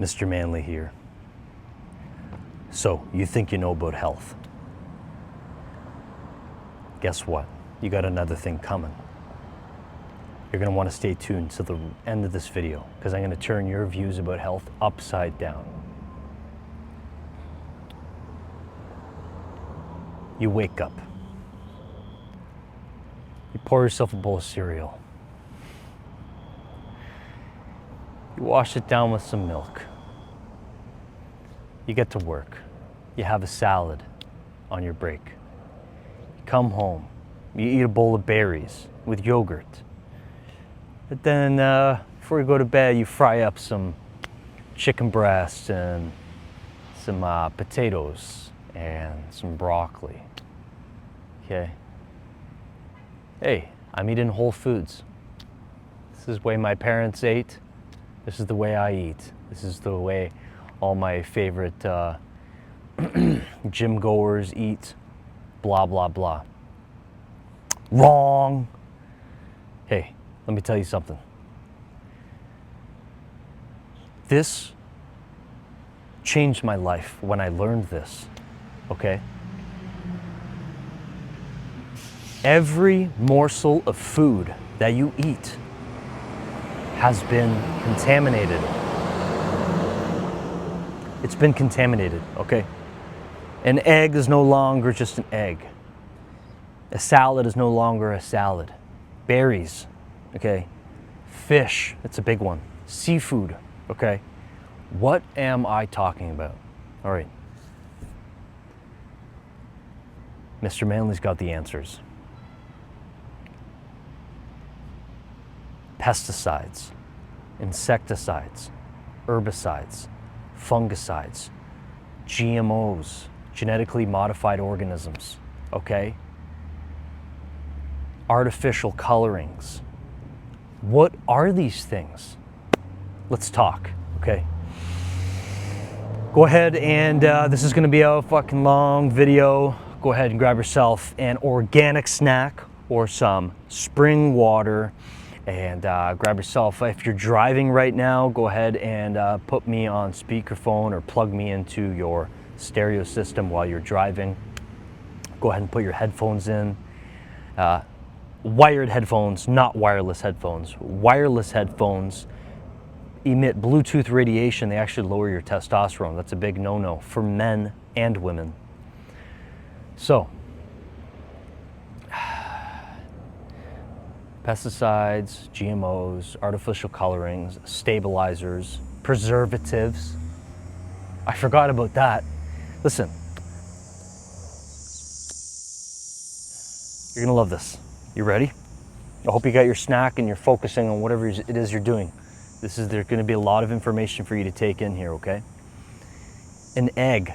Mr. Manley here. So, you think you know about health. Guess what? You got another thing coming. You're going to want to stay tuned to the end of this video because I'm going to turn your views about health upside down. You wake up. You pour yourself a bowl of cereal. You wash it down with some milk. You get to work. You have a salad on your break. You come home. You eat a bowl of berries with yogurt. But then before you go to bed, you fry up some chicken breast and some potatoes and some broccoli. Okay? Hey, I'm eating whole foods. This is the way my parents ate. This is the way I eat. This is the way all my favorite gym goers eat. Blah, blah, blah. Wrong. Hey, let me tell you something. This changed my life when I learned this, okay? Every morsel of food that you eat has been contaminated. It's been contaminated, okay? An egg is no longer just an egg. A salad is no longer a salad. Berries, okay? Fish, that's a big one. Seafood, okay? What am I talking about? All right. Mr. Manley's got the answers. Pesticides, insecticides, herbicides, fungicides, GMOs, genetically modified organisms, okay? Artificial colorings. What are these things? Let's talk, okay? Go ahead and this is gonna be a fucking long video. Go ahead and grab yourself an organic snack or some spring water. And grab yourself, if you're driving right now, go ahead and put me on speakerphone or plug me into your stereo system while you're driving. Go ahead and put your headphones in. Wired headphones, not wireless headphones. Wireless headphones emit Bluetooth radiation. They actually lower your testosterone. That's a big no-no for men and women. So, pesticides, GMOs, artificial colorings, stabilizers, preservatives. I forgot about that. Listen, you're gonna love this. You ready? I hope you got your snack and you're focusing on whatever it is you're doing. There's gonna be a lot of information for you to take in here, okay? An egg.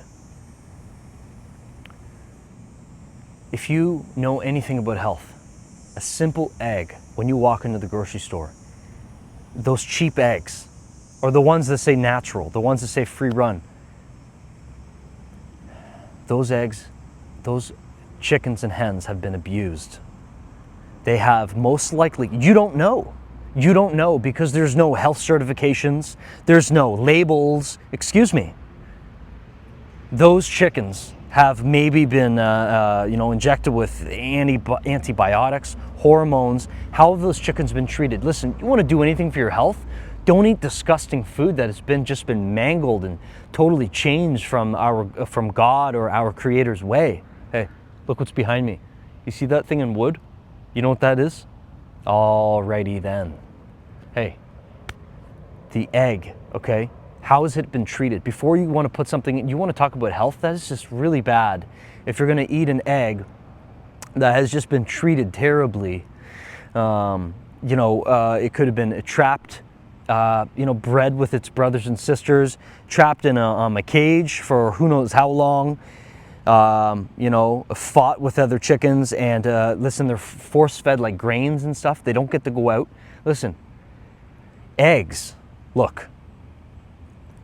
If you know anything about health, a simple egg, when you walk into the grocery store, those cheap eggs, or the ones that say natural, the ones that say free run, those eggs, those chickens and hens have been abused. They have most likely, you don't know because there's no health certifications, there's no labels, excuse me. Those chickens have maybe been injected with antibiotics, hormones. How have those chickens been treated? Listen, you want to do anything for your health? Don't eat disgusting food that has just been mangled and totally changed from God or our Creator's way. Hey, look what's behind me. You see that thing in wood? You know what that is? Alrighty then. Hey, the egg, okay? How has it been treated? Before you want to put something, you want to talk about health, that is just really bad. If you're going to eat an egg that has just been treated terribly, it could have been trapped, bred with its brothers and sisters, trapped in a cage for who knows how long, fought with other chickens, and listen, they're force-fed like grains and stuff. They don't get to go out. Listen, eggs, look.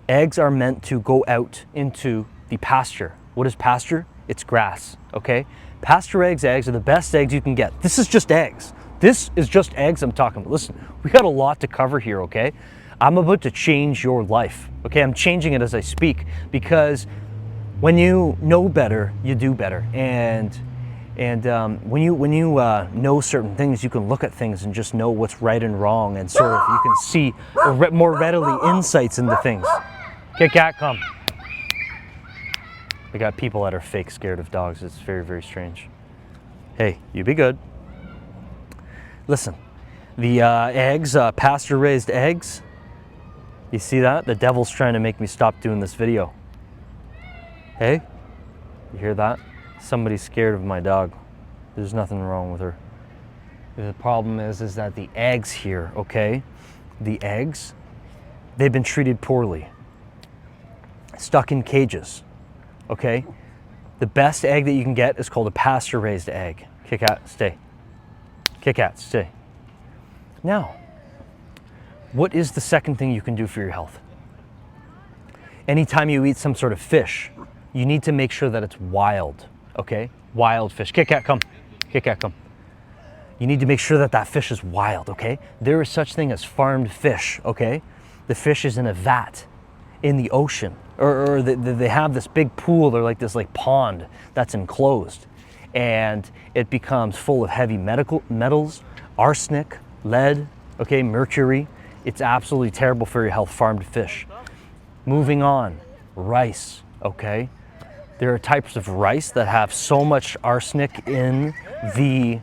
Eggs are meant to go out into the pasture. What is pasture? It's grass, okay? Pasture eggs are the best eggs you can get. This is just eggs. This is just eggs I'm talking about. Listen, we got a lot to cover here, okay? I'm about to change your life. Okay, I'm changing it as I speak, because when you know better, you do better. And when you know certain things, you can look at things and just know what's right and wrong, and sort of you can see more readily insights into things. Okay, cat, come. We got people that are fake scared of dogs. It's very, very strange. Hey, you be good. Listen, the eggs, pasture-raised eggs. You see that? The devil's trying to make me stop doing this video. Hey, you hear that? Somebody's scared of my dog. There's nothing wrong with her. The problem is that the eggs here, okay? The eggs, they've been treated poorly. Stuck in cages, okay? The best egg that you can get is called a pasture-raised egg. Kit Kat, stay. Kit Kat, stay. Now, what is the second thing you can do for your health? Anytime you eat some sort of fish, you need to make sure that it's wild, okay? Wild fish. Kit Kat, come. Kit Kat, come. You need to make sure that that fish is wild, okay? There is such thing as farmed fish, okay? The fish is in a vat in the ocean, or they have this big pool, or like this like pond that's enclosed, and it becomes full of heavy metals, arsenic, lead, okay, mercury. It's absolutely terrible for your health, farmed fish. Moving on, rice, okay? There are types of rice that have so much arsenic in the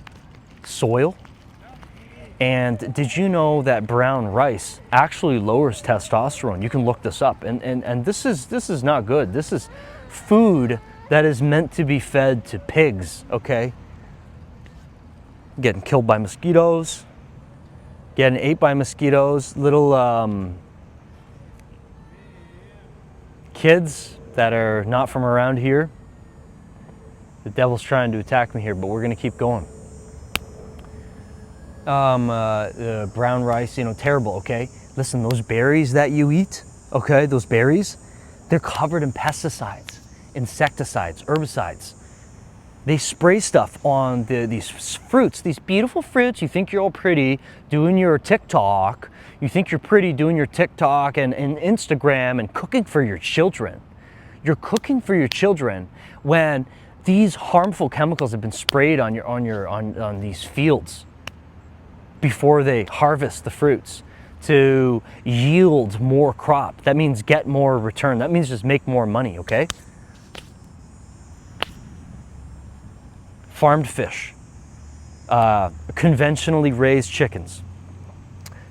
soil. And did you know that brown rice actually lowers testosterone? You can look this up. And this is not good. This is food that is meant to be fed to pigs, okay? Getting killed by mosquitoes, getting ate by mosquitoes, little kids that are not from around here. The devil's trying to attack me here, but we're gonna keep going. Brown rice, you know, terrible, okay? Listen, those berries that you eat, okay, those berries, they're covered in pesticides, insecticides, herbicides. They spray stuff on these fruits, these beautiful fruits. You think you're all pretty doing your TikTok. You think you're pretty doing your TikTok and Instagram and cooking for your children. You're cooking for your children when these harmful chemicals have been sprayed on these fields before they harvest the fruits to yield more crop. That means get more return. That means just make more money, okay? Farmed fish, conventionally raised chickens,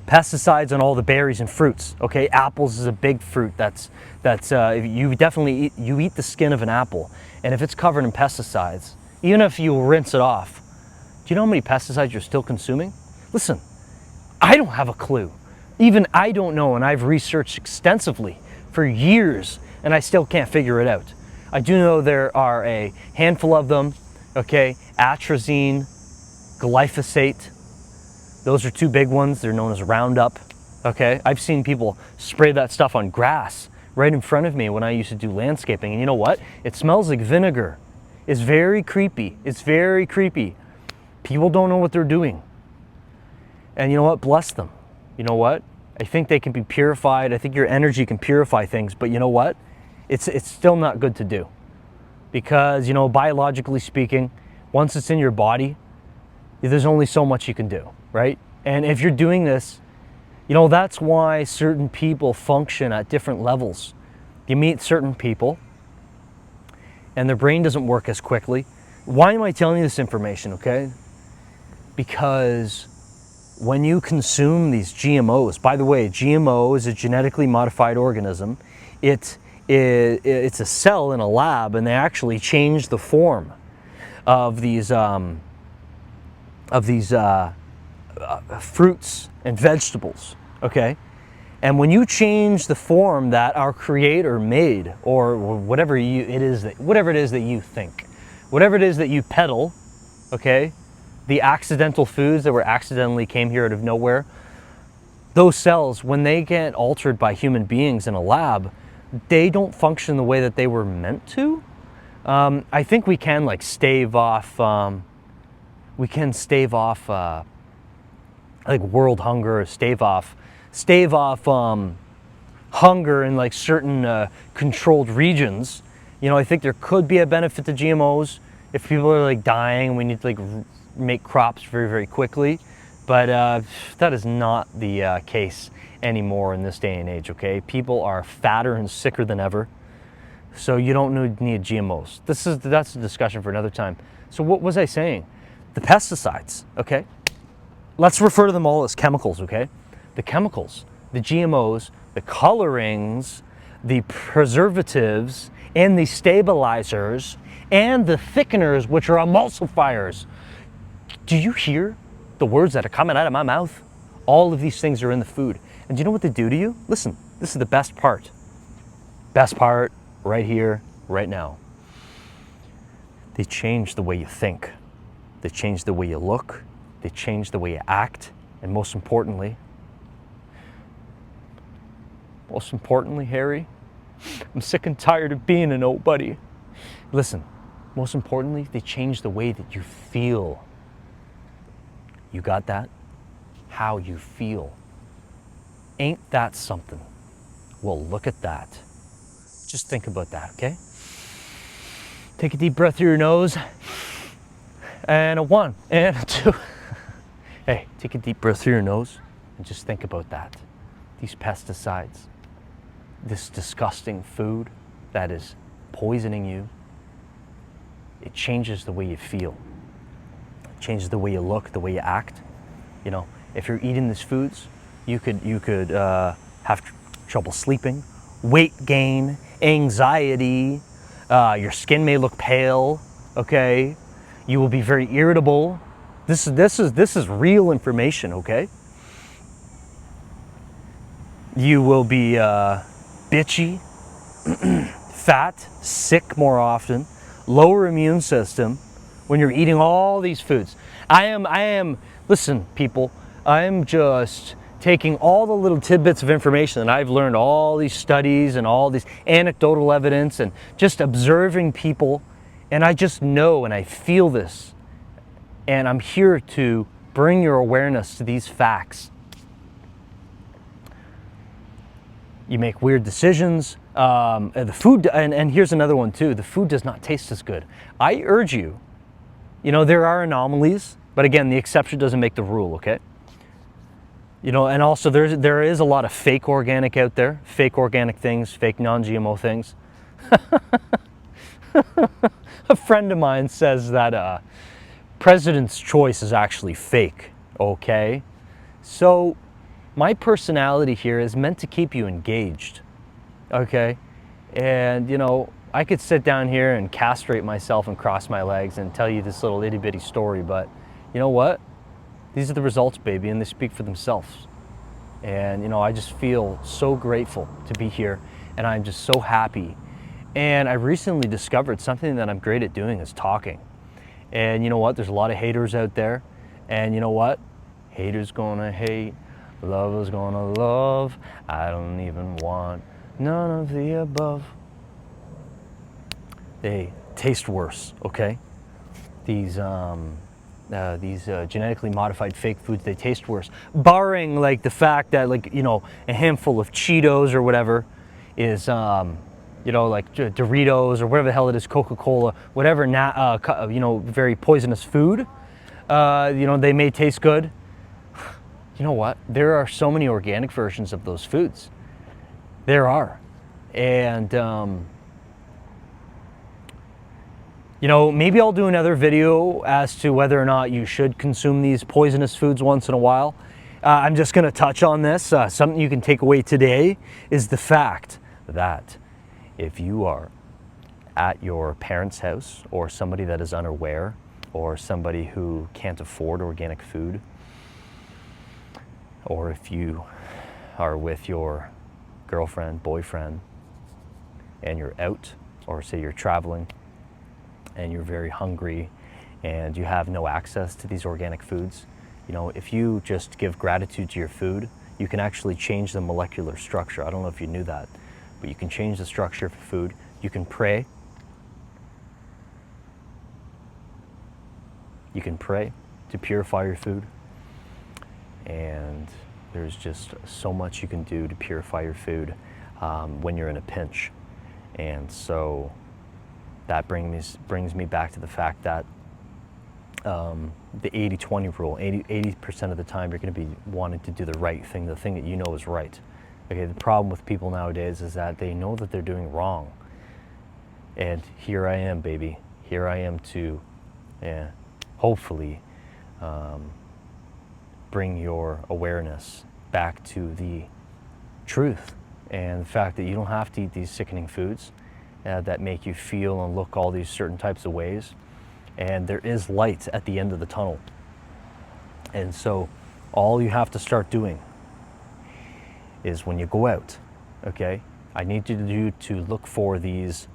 pesticides on all the berries and fruits, okay? Apples is a big fruit that's you definitely eat the skin of an apple, and if it's covered in pesticides, even if you rinse it off, do you know how many pesticides you're still consuming? Listen, I don't have a clue. Even I don't know, and I've researched extensively for years, and I still can't figure it out. I do know there are a handful of them, okay? Atrazine, glyphosate, those are two big ones. They're known as Roundup, okay? I've seen people spray that stuff on grass right in front of me when I used to do landscaping, and you know what? It smells like vinegar. It's very creepy. It's very creepy. People don't know what they're doing. And you know what? Bless them. You know what? I think they can be purified. I think your energy can purify things, but you know what? It's still not good to do. Because, you know, biologically speaking, once it's in your body, there's only so much you can do, right? And if you're doing this, you know, that's why certain people function at different levels. You meet certain people and their brain doesn't work as quickly. Why am I telling you this information, okay? Because when you consume these GMOs, by the way, GMO is a genetically modified organism. It's a cell in a lab, and they actually change the form of these fruits and vegetables, okay? And when you change the form that our Creator made, or whatever it is that you think, whatever it is that you peddle, okay? The accidental foods that accidentally came here out of nowhere, those cells, when they get altered by human beings in a lab, they don't function the way that they were meant to. I think we can like stave off like world hunger, or stave off stave off hunger in like certain controlled regions. You know, I think there could be a benefit to GMOs if people are like dying and we need to like make crops very, very quickly. But that is not the case anymore in this day and age, okay? People are fatter and sicker than ever, so you don't need GMOs. That's a discussion for another time. So what was I saying? The pesticides, okay? Let's refer to them all as chemicals, okay? The chemicals, the GMOs, the colorings, the preservatives, and the stabilizers, and the thickeners, which are emulsifiers. Do you hear the words that are coming out of my mouth? All of these things are in the food. And do you know what they do to you? Listen, this is the best part. Best part right here, right now. They change the way you think. They change the way you look. They change the way you act. And most importantly, Harry, I'm sick and tired of being a nobody. Listen, most importantly, they change the way that you feel. You got that? How you feel. Ain't that something? Well, look at that. Just think about that, okay? Take a deep breath through your nose. And a 1, and a 2. Hey, take a deep breath through your nose and just think about that. These pesticides, this disgusting food that is poisoning you, it changes the way you feel. It changes the way you look, the way you act. You know, if you're eating these foods, you could have trouble sleeping, weight gain, anxiety, your skin may look pale, okay? You will be very irritable. This is real information, okay? You will be bitchy, fat, sick more often, lower immune system when you're eating all these foods. Listen, people, I am just taking all the little tidbits of information that I've learned, all these studies and all these anecdotal evidence, and just observing people, and I just know and I feel this, and I'm here to bring your awareness to these facts. You make weird decisions. The food, and here's another one too, the food does not taste as good. I urge you, you know, there are anomalies, but again, the exception doesn't make the rule, okay? You know, and also there is a lot of fake organic out there, fake organic things, fake non-GMO things. A friend of mine says that President's Choice is actually fake, okay? So my personality here is meant to keep you engaged, okay? And, you know, I could sit down here and castrate myself and cross my legs and tell you this little itty-bitty story, but you know what? These are the results, baby, and they speak for themselves. And, you know, I just feel so grateful to be here, and I'm just so happy. And I recently discovered something that I'm great at doing is talking. And you know what? There's a lot of haters out there. And you know what? Haters gonna hate, lovers gonna love. I don't even want none of the above. They taste worse, okay? These genetically modified fake foods, they taste worse. Barring like the fact that, like, you know, a handful of Cheetos or whatever is, you know, like Doritos or whatever the hell it is, Coca-Cola, whatever, you know, very poisonous food, you know, they may taste good. You know what? There are so many organic versions of those foods. There are. And, you know, maybe I'll do another video as to whether or not you should consume these poisonous foods once in a while. I'm just going to touch on this. Something you can take away today is the fact that if you are at your parents' house, or somebody that is unaware, or somebody who can't afford organic food, or if you are with your girlfriend, boyfriend, and you're out, or say you're traveling, and you're very hungry, and you have no access to these organic foods, you know, if you just give gratitude to your food, you can actually change the molecular structure. I don't know if you knew that, but you can change the structure of food. You can pray. You can pray to purify your food. And There's just so much you can do to purify your food when you're in a pinch. And so that brings me back to the fact that the 80-20 rule, 80% of the time you're going to be wanting to do the right thing, the thing that you know is right. Okay, the problem with people nowadays is that they know that they're doing wrong. And here I am, baby. Here I am to, hopefully, bring your awareness back to the truth and the fact that you don't have to eat these sickening foods that make you feel and look all these certain types of ways. And there is light at the end of the tunnel. And so all you have to start doing is when you go out, okay, I need you to look for these.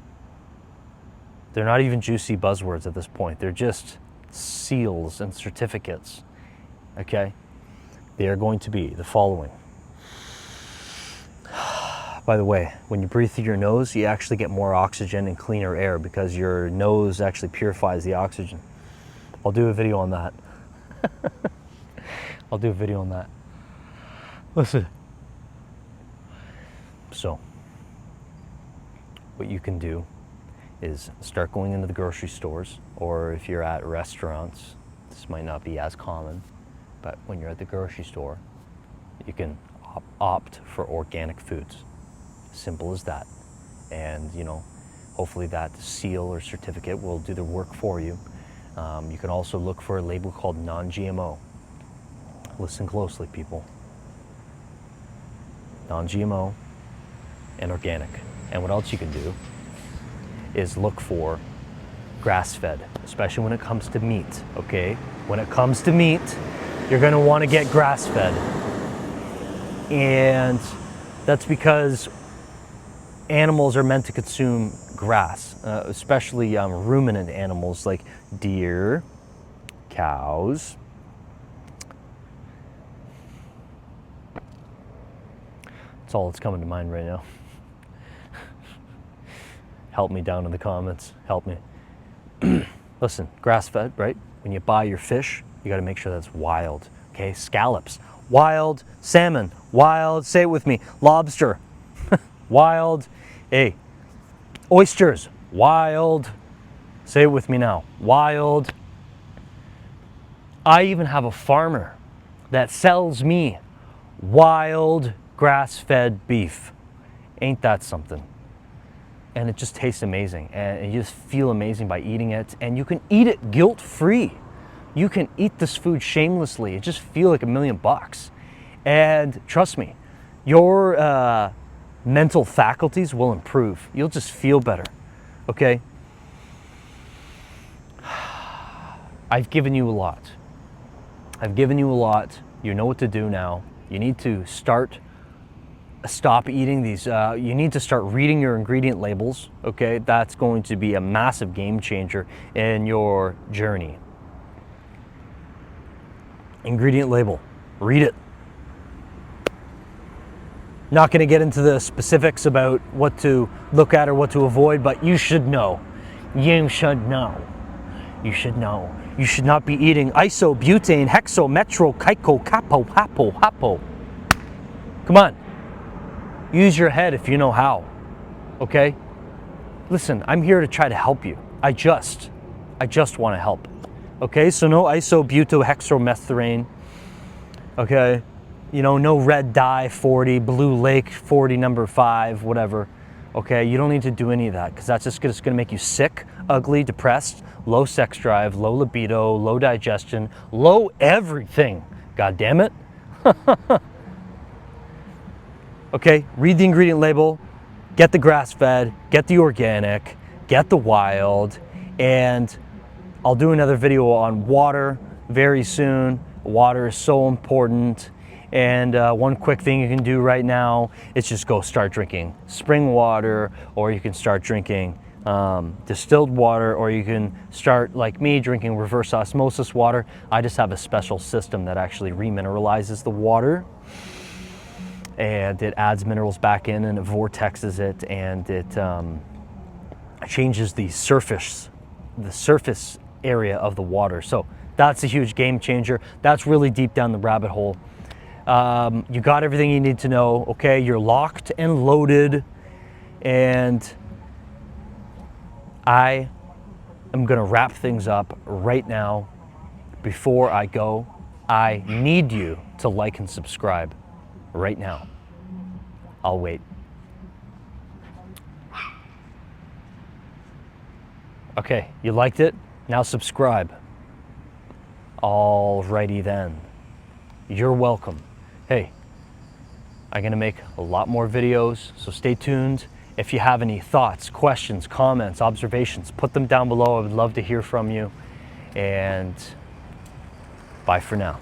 They're not even juicy buzzwords at this point. They're just seals and certificates, okay? They are going to be the following. By the way, when you breathe through your nose, you actually get more oxygen and cleaner air because your nose actually purifies the oxygen. I'll do a video on that. I'll do a video on that. Listen. So, what you can do is start going into the grocery stores, or if you're at restaurants, this might not be as common, but when you're at the grocery store, you can opt for organic foods. Simple as that. And hopefully that seal or certificate will do the work for you. You can also look for a label called non-GMO. Listen closely, people. Non-GMO and organic. And what else you can do is look for grass-fed, especially when it comes to meat, okay? When it comes to meat, you're gonna wanna get grass-fed. And that's because animals are meant to consume grass, especially ruminant animals like deer, cows. That's all that's coming to mind right now. Help me down in the comments, help me. Listen, grass-fed, right? When you buy your fish, you gotta make sure that's wild, okay? Scallops, wild. Salmon, wild. Say it with me, lobster, wild. Hey, oysters, wild. Say it with me now, wild. I even have a farmer that sells me wild grass-fed beef. Ain't that something? And it just tastes amazing, and you just feel amazing by eating it, and you can eat it guilt-free. You can eat this food shamelessly. It just feels like $1,000,000. And trust me, your mental faculties will improve. You'll just feel better, okay? I've given you a lot. I've given you a lot. You know what to do now. You need to stop eating these. You need to start reading your ingredient labels, okay? That's going to be a massive game changer in your journey. Ingredient label, read it. Not going to get into the specifics about what to look at or what to avoid, but you should know. You should know. You should know. You should not be eating isobutane, hexo, metro, kaiko, capo, hapo. Come on. Use your head if you know how. Okay? Listen, I'm here to try to help you. I just want to help. Okay? So no isobutohexomethylene. Okay? No red dye 40, blue lake 40, number 5, whatever. Okay, you don't need to do any of that because that's just going to make you sick, ugly, depressed, low sex drive, low libido, low digestion, low everything. God damn it. Okay, read the ingredient label, get the grass-fed, get the organic, get the wild, and I'll do another video on water very soon. Water is so important. And one quick thing you can do right now is just go start drinking spring water, or you can start drinking distilled water, or you can start, like me, drinking reverse osmosis water. I just have a special system that actually remineralizes the water, and it adds minerals back in, and it vortexes it, and it changes the surface area of the water. So that's a huge game changer. That's really deep down the rabbit hole. You got everything you need to know, okay? You're locked and loaded, and I am gonna wrap things up right now. Before I go, I need you to like and subscribe right now. I'll wait. Okay, you liked it? Now subscribe. Alrighty then. You're welcome. Hey, I'm gonna make a lot more videos, so stay tuned. If you have any thoughts, questions, comments, observations, put them down below. I would love to hear from you. And bye for now.